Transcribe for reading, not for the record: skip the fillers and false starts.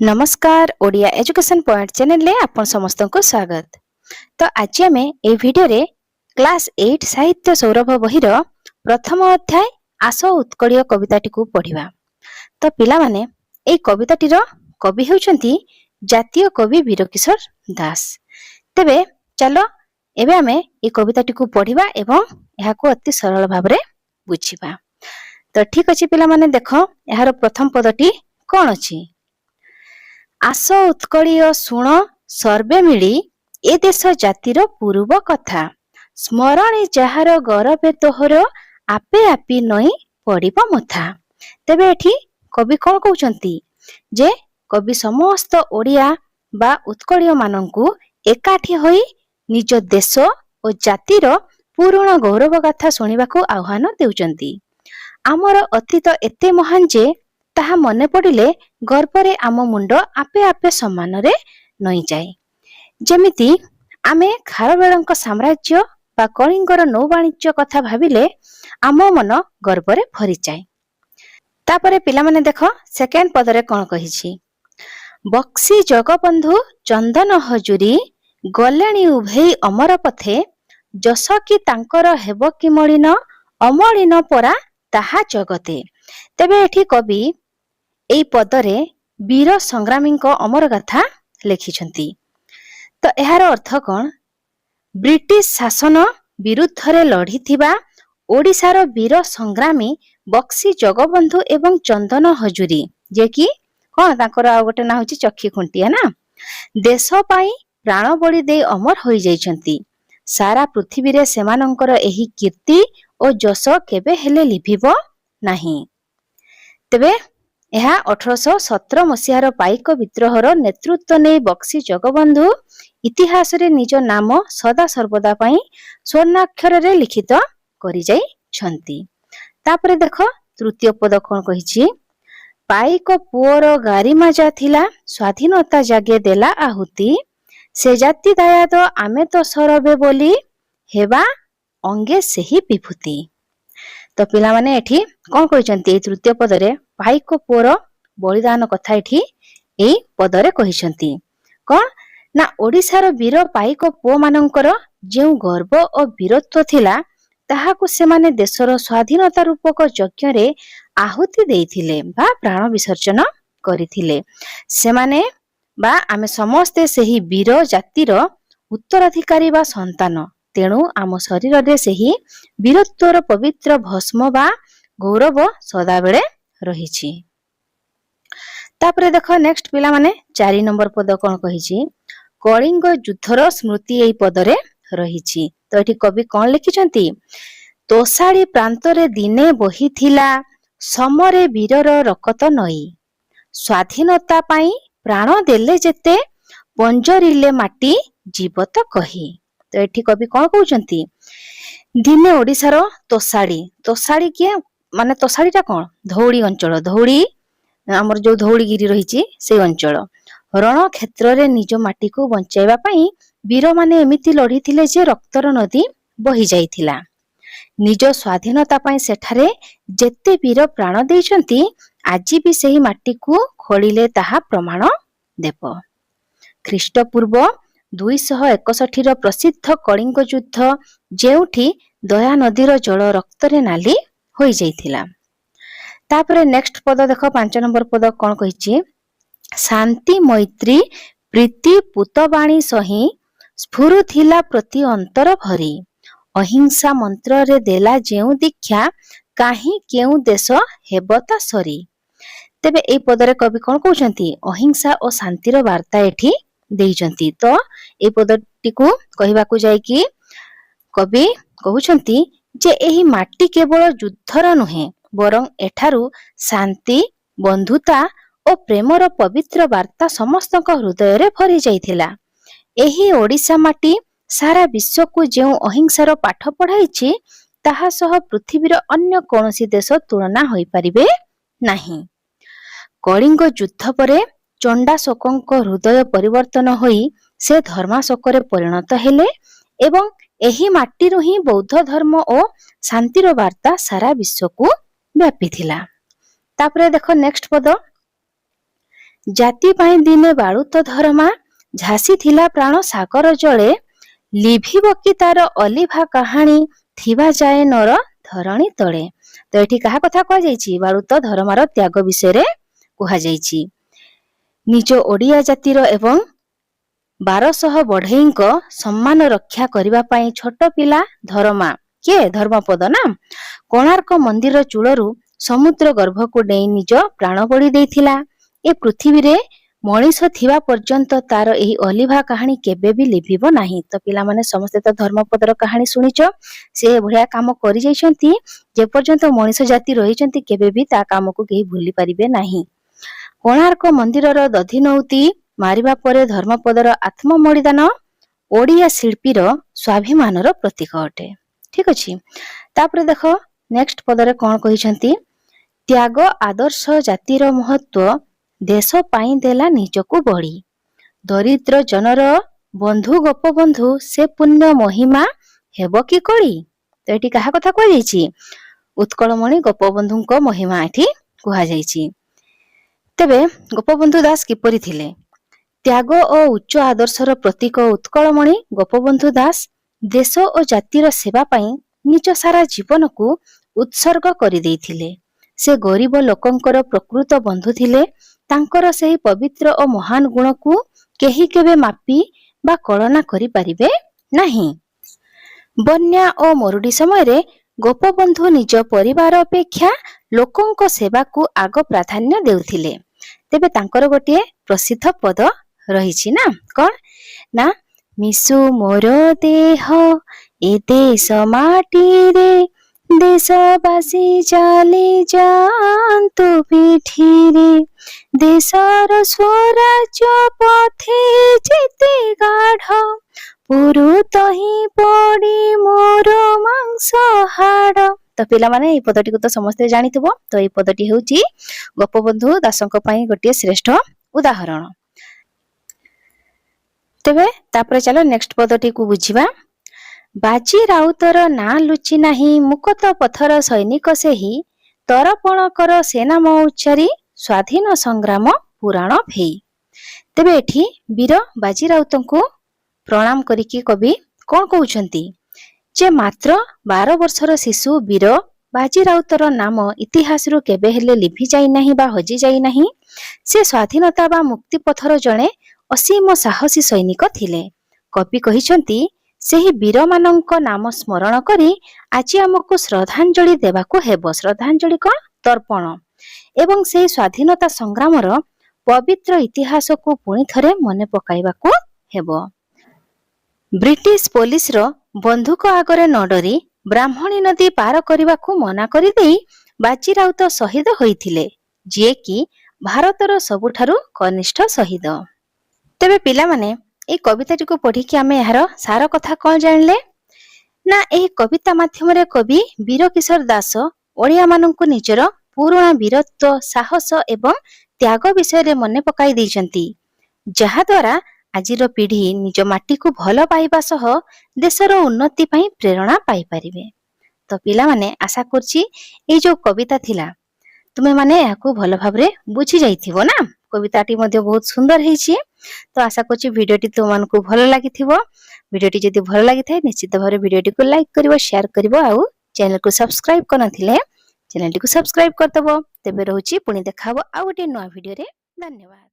नमस्कार Odia education point channel ले आपण समस्त को स्वागत। तो आज आम ए वीडियो रे क्लास 8 साहित्य सौरभ बहिर प्रथम अध्याय आस उत्कड़ीय कविताटी को पढ़िबा। तो पिला माने ए कविताटी रो कवि हेउचंती जातीय कवि वीरकिशोर दास। तेबे चलो एबे आमे ए कविताटी को पढ़िबा एवं एहा को अति सरल भाबरे बुझिबा। तो ठीक अछि पिला माने देखो एहार प्रथम पदटी कोन अछि। आस उत्कड़ीय शुण सर्वे मिली ए देश जातिर पूर्व कथा स्मरणे जहार गौरवे तोहर आपे आपी नई पड़िब मथा। तेबे एठी कवि कोन कहउचंती जे कवि समस्त ओडिया बा उत्कड़ीय माननकु एकाठी होई निज देश और जातिर पूर्ण गौरव गाथा सुनिबाकू आह्वान देउचंती। आमर अतीत एते महान जे ताहा मने पड़िले गर्वरे आम मुंड आपे आपे सम्मान रे नई जाए। जेमिति आमे खारवेलଙ୍କ साम्राज्य बा कलिंगर नौ वाणिज्य कथा भाबिले आम मन गर्वरे भरि जाए। तापरे पिला माने देखो सेकेंड पदरे कोन कहिछि। बक्सी जगबंधु चंदन हजूरी गलेणी उभेई अमर पथे जस कि तांकर हेब कि मलिन अमलिन परा ताहा जगते। तेबे एठी कवि एई पदरे वीर संग्रामी अमर गाथा लिखिछंती। तो एहार अर्थ कौन। ब्रिटिश शासन विरुद्ध रे लढ़िथिबा ओडिशार वीर संग्रामी बक्सी जगबंधु एवं चंदन हजूरी जे कि कौन तांकर आ गोटे ना होची चक्की खुंटिया ना देश पाई प्राण बलि दे अमर होई जाइछंती। सारा पृथ्वी रे सेमानंकर एही कीर्ति और जश केबे हेले लिभिबो नाही। तेबे ଏହା 1817 मसीहार पाइक विद्रोहर नेतृत्व नै बक्सी जगबंधु इतिहास रे निज नाम सदा सर्वदा पई स्वर्णाक्षर रे लिखित करि जाई छंती। तापरे देखो तृतीय पद कोन कहिछि। पाइक पुअर गारिमा जा थिला स्वाधीनता जागे देला आहुति से जाति दायाद आमे तो सरबे बोली हेबा अंगे सेही विभूति। तो पिला माने एठी कोन कहिसंती तृतीय पदरे पाइक पुअर बलिदान कथा एठी एई पदरे कहिसंती। कोन ना ओडिशार वीर पाइक पुओ मानंकर जे गर्व और वीरत्व थिला ताहाकु सेमाने देशर स्वाधीनता रूपक यज्ञ रे आहुति देइथिले बा प्राण विसर्जन करिथिले। सेमाने बा आमे समस्ते सेही वीर जातिर उत्तराधिकारी बा संतान तेणु आम शरीर रे सेही वीरत्वर पवित्र भस्म बा गौरव सदा बेले रहिछि। तापरे देखो नेक्स्ट पिला माने 4 नंबर पद कोन कहिछि। कलिंग युद्धर स्मृति एई पदरे रहिछि। तो एठी कवि कोन लिखिछंती। तोसाड़ी प्रांत रे दिने बही थिला समरे वीरर रकत नई स्वाधीनता पाई प्राण देले जेते पंजरिले माटी जीवत कही। तो एठी कवि कोन कहउचंती दिने ओडिशार तोसाड़ी के माने तोसाड़ीटा कोन धौड़ी अंचल धौड़ी हमर जो धौड़ीगिरी रहिछि से अंचल रण क्षेत्र रे निज माटी को बंचाइबा पई वीर माने एमिति लढिथिले जे रक्तर नदी बही जाइथिला। निज स्वाधीनता पई सेठारे जेते वीर प्राण देइछंती आजि भी सेही माटी को खोलिले ताहा प्रमाण देब। ख्रीष्टपूर्व 261 रो प्रसिद्ध कलिंग युद्ध जेउठी दया नदीर जल रक्तरे नाली होई जाइथिला। तापरे नेक्स्ट पद देखो 5 नंबर पद कोन कहिछि। शांति मैत्री प्रीति पुतबाणी सही स्फुरु थिला प्रति अंतर भरी अहिंसा मंत्र रे देला जेउ दीक्षा काहे केउ देश हेबता सरी। तेबे ए पदरे कवि कोन कहउचंती अहिंसा और शांतिर वार्ता एठी देइचंती। तो ए पदटी को कहिबा को जाय कि कवि कहउचंती जे एही माटी केवल युद्धर नुहे बरं एठारू शांति बंधुता और प्रेमर पवित्र वार्ता समस्त हृदय रे भरी जाइथिला। एही ओडिशा माटी सारा विश्व को जे अहिंसार पाठ पढ़ाइछि ताहा सह पृथ्वीर अन्य कोनोसी देश तुलना होई परिबे नाही। कलिंग युद्ध परे चंडाशोकଙ୍କ हृदय परिवर्तन होई से धर्माशोकरे परिणत हेले एवं एही माटीरु ही बौद्ध धर्म और शांतिर वार्ता सारा विश्व को व्यापी थिला। तापरे देखो नेक्स्ट पद ଜାତି ପାଇଁ ଦିନେ ବାଳୁତ ଧରମା, ଝାସି ଥିଲା ପ୍ରାଣ ସାଗର ଜଳେ, ଲିଭିବ କି ତାର ଅଲିଭା କାହାଣୀ, ଥିବା ଯାଏ ନର ଧରଣୀ ତଳେ। ତ ଏଠି କାହା କଥା କୁହାଯାଇଛି? ବାଳୁତ ଧରମାର ତ୍ୟାଗ ବିଷୟରେ କୁହାଯାଇଛି। ନିଜ ଓଡ଼ିଆ ଜାତିର ଏବଂ 1200 ବଢ଼େଇଙ୍କ ସମ୍ମାନ ରକ୍ଷା କରିବା ପାଇଁ ଛୋଟ ପିଲା ଧରମା, କିଏ? ଧର୍ମପଦ ନା, କୋଣାର୍କ ମନ୍ଦିର ଚୂଳରୁ ସମୁଦ୍ର ଗର୍ଭକୁ ଡେଇଁ ନିଜ ପ୍ରାଣ ବଳି ଦେଇଥିଲା। ଏ ପୃଥିବୀରେ ମଣିଷ ଥିବା ପର୍ଯ୍ୟନ୍ତ ତାର ଏହି ଅଲିଭା କାହାଣୀ କେବେ ବି ଲିଭିବ ନାହିଁ। ତ ପିଲାମାନେ ସମସ୍ତେ ତ ଧର୍ମପଦର କାହାଣୀ ଶୁଣିଛ। ସେ ଏଭଳିଆ କାମ କରିଯାଇଛନ୍ତି ଯେପର୍ଯ୍ୟନ୍ତ ମଣିଷ ଜାତି ରହିଛନ୍ତି କେବେ ବି ତା କାମକୁ କେହି ଭୁଲି ପାରିବେ ନାହିଁ। କୋଣାର୍କ ମନ୍ଦିରର ଦଧିନଉତି ମାରିବା ପରେ ଧର୍ମପଦର ଆତ୍ମବଳିଦାନ ଓଡ଼ିଆ ଶିଳ୍ପୀର ସ୍ୱାଭିମାନର ପ୍ରତୀକ ଅଟେ। ଠିକ ଅଛି। ତାପରେ ଦେଖ ନେକ୍ସଟ ପଦରେ କଣ କହିଛନ୍ତି? ତ୍ୟାଗ ଆଦର୍ଶ ଜାତିର ମହତ୍ଵ, ଦେଶ ପାଇଁ ଦେଲା ନିଜକୁ ବଳି, ଦରିଦ୍ର ଜନର ବନ୍ଧୁ ଗୋପବନ୍ଧୁ, ସେ ପୁଣ୍ୟ ମହିମା ହେବ କି କଳି। ତ ଏଠି କାହା କଥା କୁହାଯାଇଛି? ଉତ୍କଳମଣି ଗୋପବନ୍ଧୁଙ୍କ ମହିମା ଏଠି କୁହାଯାଇଛି। ତେବେ ଗୋପବନ୍ଧୁ ଦାସ କିପରି ଥିଲେ? ତ୍ୟାଗ ଓ ଉଚ୍ଚ ଆଦର୍ଶର ପ୍ରତୀକ ଉତ୍କଳମଣି ଗୋପବନ୍ଧୁ ଦାସ ଦେଶ ଓ ଜାତିର ସେବା ପାଇଁ ନିଜ ସାରା ଜୀବନକୁ ଉତ୍ସର୍ଗ କରିଦେଇଥିଲେ। ସେ ଗରିବ ଲୋକଙ୍କର ପ୍ରକୃତ ବନ୍ଧୁ ଥିଲେ। ତାଙ୍କର ସେହି ପବିତ୍ର ଓ ମହାନ ଗୁଣକୁ କେହି କେବେ ମାପି ବା କଳନା କରିପାରିବେ ନାହିଁ। ବନ୍ୟା ଓ ମରୁଡ଼ି ସମୟରେ ଗୋପବନ୍ଧୁ ନିଜ ପରିବାର ଅପେକ୍ଷା ଲୋକଙ୍କ ସେବାକୁ ଆଗ ପ୍ରାଧାନ୍ୟ ଦେଉଥିଲେ। ତେବେ ତାଙ୍କର ଗୋଟିଏ ପ୍ରସିଦ୍ଧ ପଦ ରହିଛି ନା, କଣ ନା, ମିଶୁ ମୋର ଦେହ ଏ ଦେଶ ମାଟିରେ, ଦେଶବାସୀ ଚାଲି ଯାଆନ୍ତୁ ପିଠିରେ, ଦେଶର ସ୍ୱରାଜ୍ୟ ପଥେ ଯେତେ ଗାଢ଼, ପୁରୁତ ହିଁ ପଡ଼ି ମୋର ମାଂସ ହାଡ଼। ତ ପିଲାମାନେ ଏଇ ପଦଟିକୁ ତ ସମସ୍ତେ ଜାଣିଥିବ। ତ ଏଇ ପଦଟି ହେଉଛି ଗୋପବନ୍ଧୁ ଦାସଙ୍କ ପାଇଁ ଗୋଟିଏ ଶ୍ରେଷ୍ଠ ଉଦାହରଣ। ତେବେ ତାପରେ ଚାଲ ନେକ୍ସଟ ପଦଟିକୁ ବୁଝିବା। ବାଜି ରାଉତର ନାଁ ଲୁଚି ନାହିଁ, ମୁକତ ପଥର ସୈନିକ ସେହି, ତରପଣ କର ସେ ନାମ ଉଚ୍ଚାରି, ସ୍ୱାଧୀନ ସଂଗ୍ରାମ ପୁରାଣ ଭେଇ। ତେବେ ଏଠି ବୀର ବାଜି ରାଉତଙ୍କୁ ପ୍ରଣାମ କରିକି କବି କଣ କହୁଛନ୍ତି? ଯେ ମାତ୍ର 12 ବର୍ଷର ଶିଶୁ ବୀର ବାଜି ରାଉତର ନାମ ଇତିହାସରୁ କେବେ ହେଲେ ଲିଭି ଯାଇନାହିଁ ବା ହଜି ଯାଇନାହିଁ। ସେ ସ୍ୱାଧୀନତା ବା ମୁକ୍ତି ପଥର ଜଣେ ଅସୀମ ସାହସୀ ସୈନିକ ଥିଲେ। କବି କହିଛନ୍ତି ସେହି ବୀରମାନଙ୍କ ନାମ ସ୍ମରଣ କରି ଆଜି ଆମକୁ ଶ୍ରଦ୍ଧାଞ୍ଜଳି ଦେବାକୁ ହେବ। ଶ୍ରଦ୍ଧାଞ୍ଜଳି କଣ? ତର୍ପଣ। ଏବଂ ସେହି ସ୍ୱାଧୀନତା ସଂଗ୍ରାମର ପବିତ୍ର ଇତିହାସକୁ ପୁଣି ଥରେ ମନେ ପକାଇବାକୁ ହେବ। ବ୍ରିଟିଶ ପୋଲିସର ବନ୍ଧୁକ ଆଗରେ ନ ଡରି ବ୍ରାହ୍ମଣୀ ନଦୀ ପାର କରିବାକୁ ମନା କରିଦେଇ ବାଜି ରାଉତ ଶହୀଦ ହୋଇଥିଲେ, ଯିଏକି ଭାରତର ସବୁଠାରୁ କନିଷ୍ଠ ଶହୀଦ। ତେବେ ପିଲାମାନେ এই କବିତାଟିକୁ ପଢିକି ଆମେ ଏହାର ସାର କଥା କଣ ଜାଣିଲେ? ନା ଏହି କବିତା ମାଧ୍ୟମରେ କବି ବୀରକିଶୋର ଦାସ ଓଡ଼ିଆ ମାନଙ୍କୁ ନିଜର ପୁରୁଣା ବୀରତ୍ୱ, ସାହସ ଏବଂ ତ୍ୟାଗ ବିଷୟରେ ମନେ ପକାଇ ଦେଇଛନ୍ତି, ଯାହାଦ୍ୱାରା ଆଜିର ପିଢ଼ି ନିଜ ମାଟିକୁ ଭଲ ପାଇବା ସହ ଦେଶର ଉନ୍ନତି ପାଇଁ ପ୍ରେରଣା ପାଇପାରିବେ। ତ ପିଲାମାନେ ଆଶା କରୁଛି ଏଇ ଯୋଉ କବିତା ଥିଲା ତୁମେ ମାନେ ଏହାକୁ ଭଲ ଭାବରେ ବୁଝି ଯାଇଥିବ ନା। କବିତାଟି ମଧ୍ୟ ବହୁତ ସୁନ୍ଦର ହେଇଛି। ତ ଆଶା କରୁଛି ଭିଡ଼ିଓଟି ତୁମମାନଙ୍କୁ ଭଲ ଲାଗିଥିବ। ଭିଡ଼ିଓଟି ଯଦି ଭଲ ଲାଗିଥାଏ ନିଶ୍ଚିତ ଭାବରେ ଭିଡ଼ିଓଟିକୁ ଲାଇକ୍ କରିବ, ସେୟାର କରିବ, ଆଉ ଚ୍ୟାନେଲକୁ ସବସ୍କ୍ରାଇବ କରିନଥିଲେ ଚ୍ୟାନେଲଟିକୁ ସବସ୍କ୍ରାଇବ କରିଦେବ। ତେବେ ରହୁଛି, ପୁଣି ଦେଖା ହବ ଆଉ ଗୋଟେ ନୂଆ ଭିଡ଼ିଓରେ। ଧନ୍ୟବାଦ।